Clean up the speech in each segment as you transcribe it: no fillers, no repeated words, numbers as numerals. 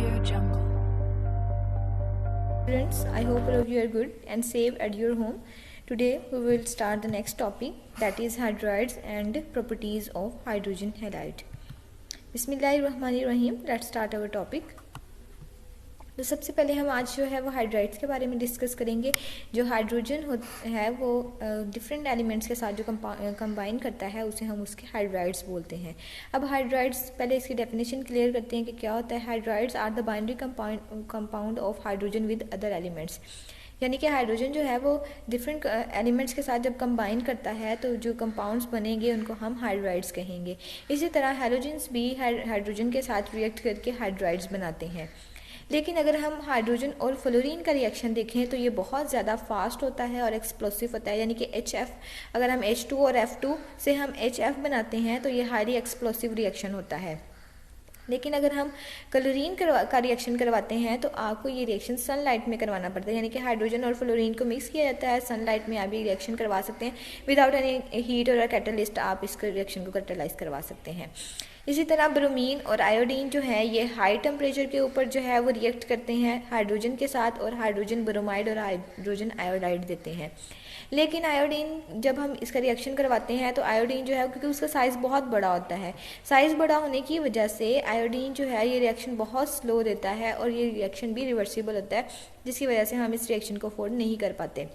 Jungle. Students, I hope all of you are good and safe at your home. Today we will start the next topic, that is hydrides and properties of hydrogen halide. Bismillahirrahmanirrahim. Let's start our topic. तो सबसे पहले हम आज जो है वो hydrides के बारे में डिस्कस करेंगे. जो हाइड्रोजन है वो डिफरेंट एलिमेंट्स के साथ जो कंबाइन करता है उसे हम उसके हाइड्राइड्स बोलते हैं. अब हाइड्राइड्स पहले इसकी डेफिनेशन क्लियर करते हैं कि क्या होता है. Hydrides are the binary compound of hydrogen with other elements. यानी कि हाइड्रोजन जो है वो डिफरेंट एलिमेंट्स के साथ जब कंबाइन करता है तो जो कंपाउंड्स बनेंगे उनको हम हाइड्राइड्स कहेंगे. इसी तरह हैलोजेंस भी हाइड्रोजन के साथ रिएक्ट करके हाइड्राइड्स बनाते हैं. लेकिन अगर हम हाइड्रोजन और फ्लोरीन का रिएक्शन देखें तो ये बहुत ज़्यादा फास्ट होता है और एक्सप्लोसिव होता है. यानी कि HF, अगर हम H2 और F2 से हम HF बनाते हैं तो ये हाईली एक्सप्लोसिव रिएक्शन होता है. लेकिन अगर हम क्लोरीन का रिएक्शन करवाते हैं तो आपको ये रिएक्शन सनलाइट में करवाना पड़ता है. यानी कि हाइड्रोजन और फ्लोरीन को मिक्स किया जाता है, सनलाइट में आप ये रिएक्शन करवा सकते हैं. विदाउट एनी हीट और कैटलिस्ट आप इस रिएक्शन को कैटलाइज करवा सकते हैं. इसी तरह ब्रोमीन और आयोडीन जो है ये हाई टेम्परेचर के ऊपर जो है वो रिएक्ट करते हैं हाइड्रोजन के साथ और हाइड्रोजन ब्रोमाइड और हाइड्रोजन आयोडाइड देते हैं. लेकिन आयोडीन जब हम इसका रिएक्शन करवाते हैं तो आयोडीन जो है क्योंकि उसका साइज़ बहुत बड़ा होता है, साइज़ बड़ा होने की वजह से आयोडीन जो है ये रिएक्शन बहुत स्लो देता है और ये रिएक्शन भी रिवर्सिबल होता है, जिसकी वजह से हम इस रिएक्शन को अफोर्ड नहीं कर पाते.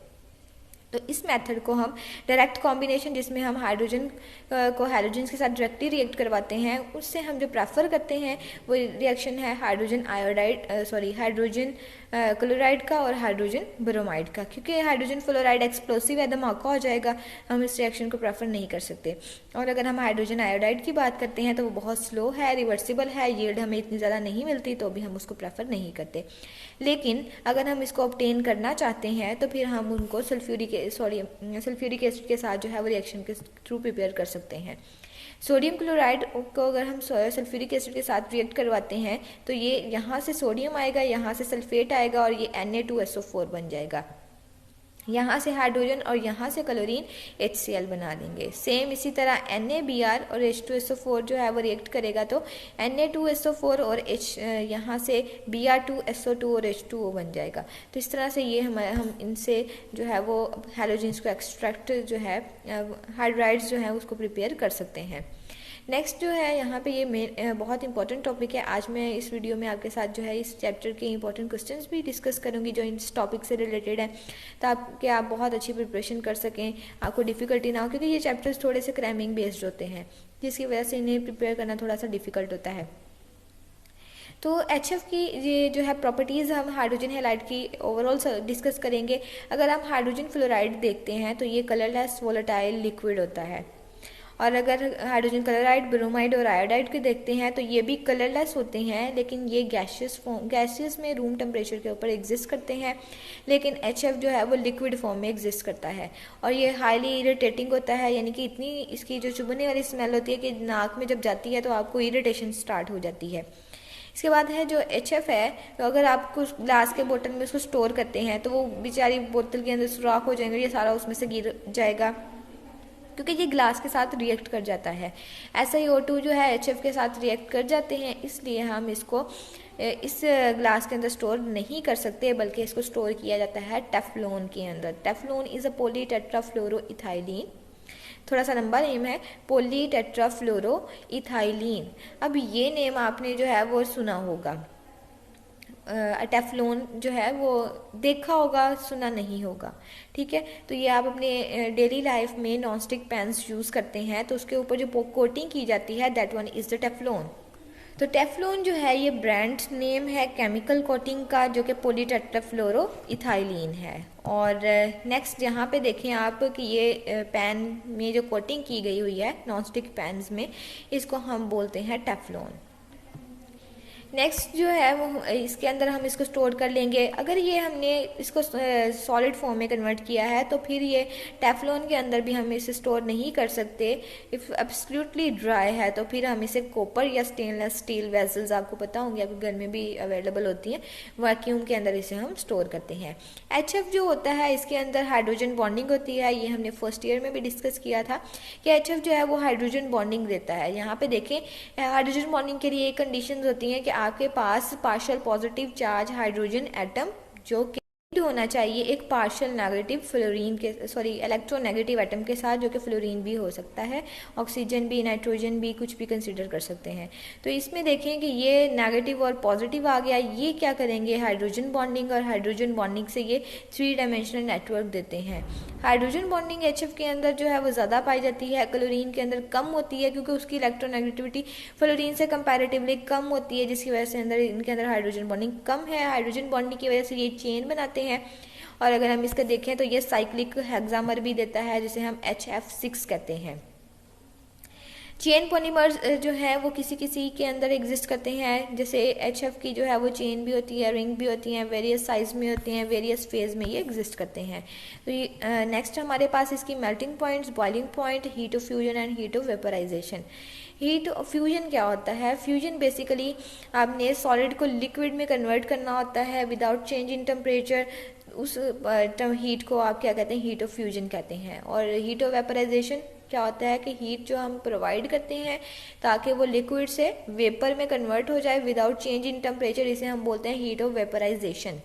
तो इस मेथड को हम डायरेक्ट कॉम्बिनेशन, जिसमें हम हाइड्रोजन को हैलोजेंस के साथ डायरेक्टली रिएक्ट करवाते हैं, उससे हम जो प्रेफर करते हैं वो रिएक्शन है हाइड्रोजन क्लोराइड का और हाइड्रोजन ब्रोमाइड का. क्योंकि हाइड्रोजन फ्लोराइड एक्सप्लोसिव है, धमाका हो जाएगा, हम इस रिएक्शन को प्रेफर नहीं कर सकते. और अगर हम हाइड्रोजन आयोडाइड की बात करते हैं तो वो बहुत स्लो है, रिवर्सिबल है, यील्ड हमें इतनी ज़्यादा नहीं मिलती तो भी हम उसको प्रेफर नहीं करते. लेकिन अगर हम इसको ऑब्टेन करना चाहते हैं तो फिर हम उनको सल्फ्यूरिक एसिड के साथ जो है वो रिएक्शन के थ्रू प्रिपेयर कर सकते हैं. सोडियम क्लोराइड को अगर हम सल्फ्यूरिक एसिड के साथ रिएक्ट करवाते हैं तो ये यहाँ से सोडियम आएगा, यहाँ से सल्फेट आएगा और ये Na2SO4 बन जाएगा. यहाँ से हाइड्रोजन और यहाँ से क्लोरीन HCl बना देंगे. सेम इसी तरह NaBr और H2SO4 जो है वो रिएक्ट करेगा तो Na2SO4 और यहाँ से Br2SO2 और H2O बन जाएगा. तो इस तरह से ये हम इनसे जो है वो हैलोजेंस को एक्सट्रैक्ट जो है हाइड्राइड्स जो है उसको प्रिपेयर कर सकते हैं. नेक्स्ट जो है यहाँ पे ये बहुत इंपॉर्टेंट टॉपिक है. आज मैं इस वीडियो में आपके साथ जो है इस चैप्टर के इंपॉर्टेंट क्वेश्चंस भी डिस्कस करूँगी जो इस टॉपिक से रिलेटेड है, ताकि आप बहुत अच्छी प्रिपरेशन कर सकें, आपको डिफ़िकल्टी ना हो. क्योंकि ये चैप्टर्स थोड़े से क्रैमिंग बेस्ड होते हैं, जिसकी वजह से इन्हें प्रिपेयर करना थोड़ा सा डिफ़िकल्ट होता है. तो HF की ये जो है प्रॉपर्टीज़ हम हाइड्रोजन हैलाइड की ओवरऑल डिस्कस करेंगे. अगर हम हाइड्रोजन फ्लोराइड देखते हैं तो ये कलरलेस वोलेटाइल लिक्विड होता है. और अगर हाइड्रोजन क्लोराइड, ब्रोमाइड और आयोडाइड के देखते हैं तो ये भी कलरलेस होते हैं, लेकिन ये गैसियस में रूम टेम्परेचर के ऊपर एग्जिस्ट करते हैं. लेकिन HF जो है वो लिक्विड फॉर्म में एग्जिस्ट करता है और ये हाईली इरिटेटिंग होता है. यानी कि इतनी इसकी जो चुभने वाली स्मेल होती है कि नाक में जब जाती है तो आपको इरिटेशन स्टार्ट हो जाती है. इसके बाद है जो HF है, तो अगर आप कुछ ग्लास के बोतल में उसको स्टोर करते हैं तो वो बेचारी बोतल के अंदर सुराख हो जाएंगे, ये सारा उसमें से गिर जाएगा क्योंकि ये ग्लास के साथ रिएक्ट कर जाता है. ऐसा ही O2 जो है HF के साथ रिएक्ट कर जाते हैं, इसलिए हम इसको इस ग्लास के अंदर स्टोर नहीं कर सकते, बल्कि इसको स्टोर किया जाता है टेफ्लॉन के अंदर. Teflon is a polytetrafluoroethylene. थोड़ा सा लंबा नेम है, पॉलीटेट्राफ्लोरोइथाइलीन. अब ये नेम आपने जो है वो सुना होगा. टेफ्लॉन जो है वो देखा होगा, सुना नहीं होगा. ठीक है, तो ये आप अपने डेली लाइफ में नॉन स्टिक पैन्स यूज़ करते हैं तो उसके ऊपर जो कोटिंग की जाती है that one is the Teflon. तो टेफ्लॉन जो है ये ब्रांड नेम है केमिकल कोटिंग का, जो कि पॉलीटेट्राफ्लोरोइथाइलीन है. और नेक्स्ट यहाँ पे देखें आप कि ये पैन में जो कोटिंग की गई हुई है नॉन स्टिक पैन्स में, इसको हम बोलते हैं टेफ्लॉन. नेक्स्ट जो है वो इसके अंदर हम इसको स्टोर कर लेंगे. अगर ये हमने इसको सॉलिड फॉर्म में कन्वर्ट किया है तो फिर ये टेफ्लॉन के अंदर भी हम इसे स्टोर नहीं कर सकते. इफ़ एब्सोल्युटली ड्राई है तो फिर हम इसे कॉपर या स्टेनलेस स्टील वेसल्स, आपको पता होंगे आपके घर में भी अवेलेबल होती हैं, वैक्यूम के अंदर इसे हम स्टोर करते हैं. HF जो होता है इसके अंदर हाइड्रोजन बॉन्डिंग होती है. ये हमने फर्स्ट ईयर में भी डिस्कस किया था कि HF जो है वो हाइड्रोजन बॉन्डिंग देता है. यहाँ पे देखें हाइड्रोजन बॉन्डिंग के लिए एक कंडीशन होती हैं कि आपके पास partial positive charge hydrogen atom जो कि होना चाहिए एक पार्शियल नेगेटिव फ्लोरीन के इलेक्ट्रोनेगेटिव एटम के साथ, जो कि फ्लोरीन भी हो सकता है, ऑक्सीजन भी, नाइट्रोजन भी, कुछ भी कंसीडर कर सकते हैं। तो इसमें देखें कि ये नेगेटिव और पॉजिटिव आ गया, ये क्या करेंगे हाइड्रोजन बॉन्डिंग, और हाइड्रोजन बॉन्डिंग से ये 3 डायमेंशनल नेटवर्क देते हैं। हाइड्रोजन बॉन्डिंग HF के अंदर जो है वो ज़्यादा पाई जाती है, क्लोरीन के अंदर कम होती है, क्योंकि उसकी इलेक्ट्रोनेगेटिविटी फ्लोरीन से कंपैरेटिवली कम होती है, जिसकी वजह से इनके अंदर हाइड्रोजन बॉन्डिंग कम है। हाइड्रोजन बॉन्डिंग की वजह से ये चेन बनाते हैं। और अगर हम इसका देखें तो ये साइक्लिक हेक्सामर भी देता है, जिसे हम HF6 कहते हैं। चेन पॉलीमर्स जो है वो किसी किसी के अंदर एग्जिस्ट करते हैं, जैसे HF की जो है वो चेन भी होती है, रिंग भी होती हैं, वेरियस साइज में होती हैं, वेरियस फेज में ये एग्जिस्ट करते हैं। तो ये नेक्स्ट हमारे पास इसकी melting points, boiling point, heat of fusion and heat of vaporisation. Heat of fusion क्या होता है? फ्यूजन बेसिकली आपने सॉलिड को लिक्विड में कन्वर्ट करना होता है विदाउट चेंज इन टेम्परेचर। उस हीट को आप क्या कहते हैं? हीट ऑफ फ्यूजन कहते हैं। और हीट ऑफ वेपराइजेशन क्या होता है कि हीट जो हम प्रोवाइड करते हैं ताकि वो लिक्विड से वेपर में कन्वर्ट हो जाए विदाउट चेंज इन टेम्परेचर, इसे हम बोलते हैं हीट ऑफ वेपराइजेशन,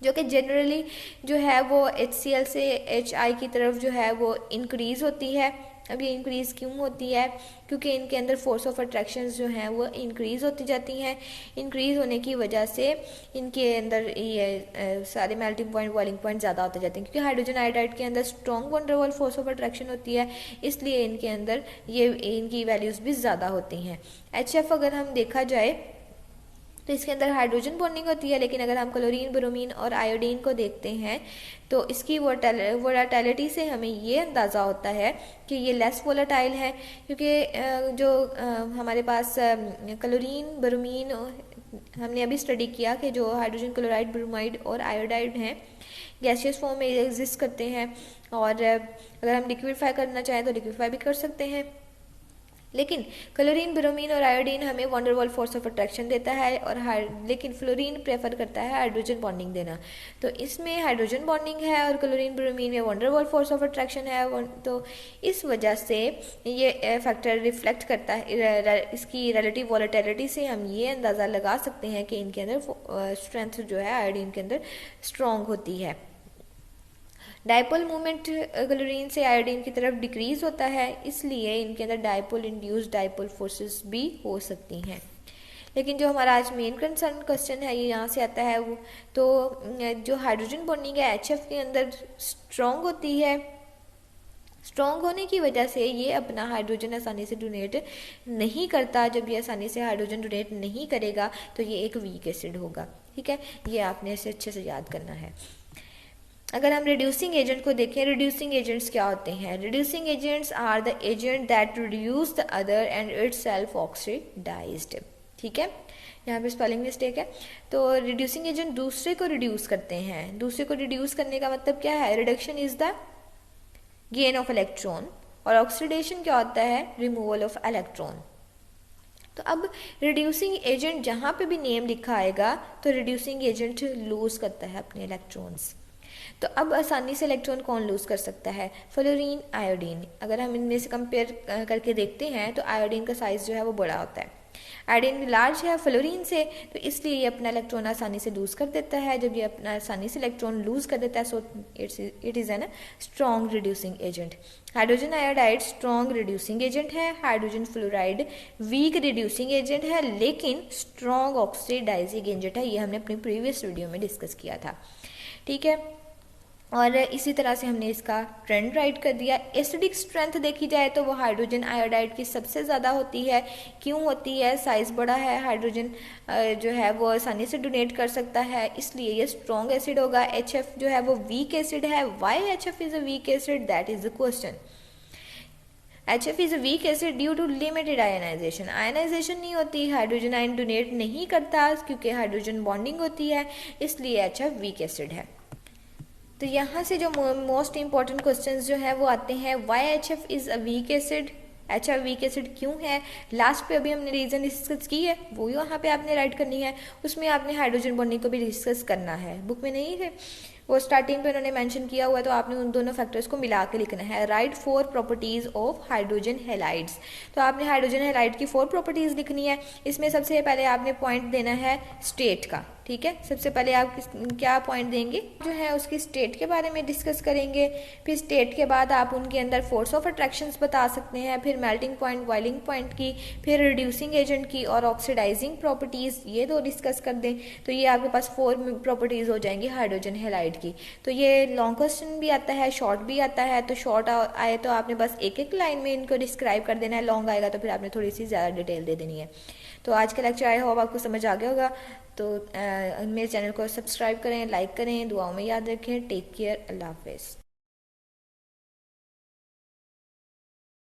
जो कि जनरली जो है वो HCl से HI की तरफ जो है वो इंक्रीज होती है। अब ये इंक्रीज क्यों होती है? क्योंकि इनके अंदर फोर्स ऑफ अट्रैक्शंस जो हैं वो इंक्रीज होती जाती हैं। इंक्रीज होने की वजह से इनके अंदर ये सारे मेल्टिंग पॉइंट, बॉइलिंग पॉइंट ज़्यादा होते जाते हैं, क्योंकि हाइड्रोजन आयोडाइड के अंदर स्ट्रॉन्ग वन डर वाल फोर्स ऑफ अट्रैक्शन होती है, इसलिए इनके अंदर ये इनकी वैल्यूज़ भी ज़्यादा होती हैं। HF अगर हम देखा जाए तो इसके अंदर हाइड्रोजन बॉन्डिंग होती है, लेकिन अगर हम क्लोरीन, ब्रोमीन और आयोडीन को देखते हैं तो इसकी वोलेटिलिटी से हमें ये अंदाज़ा होता है कि ये लेस वोलेटाइल है, क्योंकि जो हमारे पास क्लोरीन, ब्रोमीन, हमने अभी स्टडी किया कि जो हाइड्रोजन क्लोराइड, ब्रोमाइड और आयोडाइड हैं गैसियस फॉर्म में एग्जिस्ट करते हैं, और अगर हम लिक्विफाई करना चाहें तो लिक्विफाई भी कर सकते हैं। लेकिन क्लोरीन, ब्रोमीन और आयोडीन हमें वन डर वाल फोर्स ऑफ अट्रैक्शन देता है, और लेकिन फ्लोरीन प्रेफर करता है हाइड्रोजन बॉन्डिंग देना। तो इसमें हाइड्रोजन बॉन्डिंग है और क्लोरीन, ब्रोमीन में वन डर वाल फोर्स ऑफ अट्रैक्शन है, तो इस वजह से ये फैक्टर रिफ्लेक्ट करता है। इसकी रिलेटिव वोलेटिलिटी से हम ये अंदाज़ा लगा सकते हैं कि इनके अंदर स्ट्रेंथ जो है आयोडीन के अंदर स्ट्रॉन्ग होती है। डायपोल मूवमेंट क्लोरीन से आयोडीन की तरफ डिक्रीज होता है, इसलिए इनके अंदर डायपोल इंड्यूस्ड डायपोल फोर्सेस भी हो सकती हैं। लेकिन जो हमारा आज मेन कंसर्न क्वेश्चन है ये यहाँ से आता है, वो तो जो हाइड्रोजन बॉन्डिंग है HF के अंदर स्ट्रॉन्ग होती है। स्ट्रॉन्ग होने की वजह से ये अपना हाइड्रोजन आसानी से डोनेट नहीं करता। जब ये आसानी से हाइड्रोजन डोनेट नहीं करेगा तो ये एक वीक एसिड होगा। ठीक है, ये आपने इसे अच्छे से याद करना है। अगर हम रिड्यूसिंग एजेंट को देखें, रिड्यूसिंग एजेंट्स क्या होते हैं? Reducing agents are the agent that reduce the other and itself oxidised. ठीक है, यहाँ पे स्पेलिंग मिस्टेक है। तो रिड्यूसिंग एजेंट दूसरे को रिड्यूस करते हैं। दूसरे को रिड्यूस करने का मतलब क्या है? Reduction is the gain of electron, और ऑक्सीडेशन क्या होता है? Removal of electron. तो अब रिड्यूसिंग एजेंट जहाँ पे भी नेम लिखा आएगा तो रिड्यूसिंग एजेंट लूज करता है अपने इलेक्ट्रॉन्स। तो अब आसानी से इलेक्ट्रॉन कौन लूज कर सकता है? Fluorine, iodine. अगर हम इनमें से कंपेयर करके देखते हैं तो आयोडीन का साइज जो है वो बड़ा होता है, आयोडीन लार्ज है फ्लोरीन से, तो इसलिए ये अपना इलेक्ट्रॉन आसानी से लूज कर देता है। जब ये अपना आसानी से इलेक्ट्रॉन लूज कर देता है so it is an strong reducing agent. Hydrogen iodide strong reducing agent है, hydrogen fluoride weak reducing agent है, लेकिन स्ट्रॉन्ग ऑक्सीडाइजिंग एजेंट है। ये हमने अपनी प्रीवियस वीडियो में डिस्कस किया था। ठीक है, और इसी तरह से हमने इसका ट्रेंड राइट कर दिया। एसिडिक स्ट्रेंथ देखी जाए तो वो हाइड्रोजन आयोडाइड की सबसे ज़्यादा होती है। क्यों होती है? साइज़ बड़ा है, हाइड्रोजन जो है वो आसानी से डोनेट कर सकता है, इसलिए ये स्ट्रॉन्ग एसिड होगा। HF जो है वो वीक एसिड है। Why HF is a weak acid? That is the question. HF is a weak acid due to limited ionisation. Ionisation नहीं होती, हाइड्रोजन आयन डोनेट नहीं करता क्योंकि हाइड्रोजन बॉन्डिंग होती है, इसलिए HF वीक एसिड है। तो यहाँ से जो मोस्ट इंपॉर्टेंट क्वेश्चंस जो है वो आते हैं, why HF is a weak acid? HF weak acid क्यों है? लास्ट पे अभी हमने रीज़न डिस्कस की है, वो यहाँ पे आपने राइट करनी है। उसमें आपने हाइड्रोजन बॉन्डिंग को भी डिस्कस करना है, बुक में नहीं है। वो स्टार्टिंग पे उन्होंने मेंशन किया हुआ है, तो आपने उन दोनों फैक्टर्स को मिला के लिखना है। Right 4 properties of hydrogen halides. तो आपने हाइड्रोजन हैलाइड की 4 प्रॉपर्टीज लिखनी है। इसमें सबसे पहले आपने पॉइंट देना है स्टेट का, ठीक है। सबसे पहले आप क्या पॉइंट देंगे, जो है उसकी स्टेट के बारे में डिस्कस करेंगे। फिर स्टेट के बाद आप उनके अंदर फोर्स ऑफ अट्रैक्शंस बता सकते हैं, फिर मेल्टिंग पॉइंट, बॉइलिंग पॉइंट की, फिर रिड्यूसिंग एजेंट की और ऑक्सीडाइजिंग प्रॉपर्टीज़, ये 2 डिस्कस कर दें तो ये आपके पास 4 प्रॉपर्टीज़ हो जाएंगी हाइड्रोजन हैलाइड की। तो ये लॉन्ग क्वेश्चन भी आता है, शॉर्ट भी आता है। तो शॉर्ट आए तो आपने बस एक एक लाइन में इनको डिस्क्राइब कर देना है, लॉन्ग आएगा तो फिर आपने थोड़ी सी ज़्यादा डिटेल दे देनी है। तो आज का लेक्चर आई होप आपको समझ आ गया होगा। तो मेरे चैनल को सब्सक्राइब करें, लाइक करें, दुआओं में याद रखें। टेक केयर, अल्लाह हाफिज़।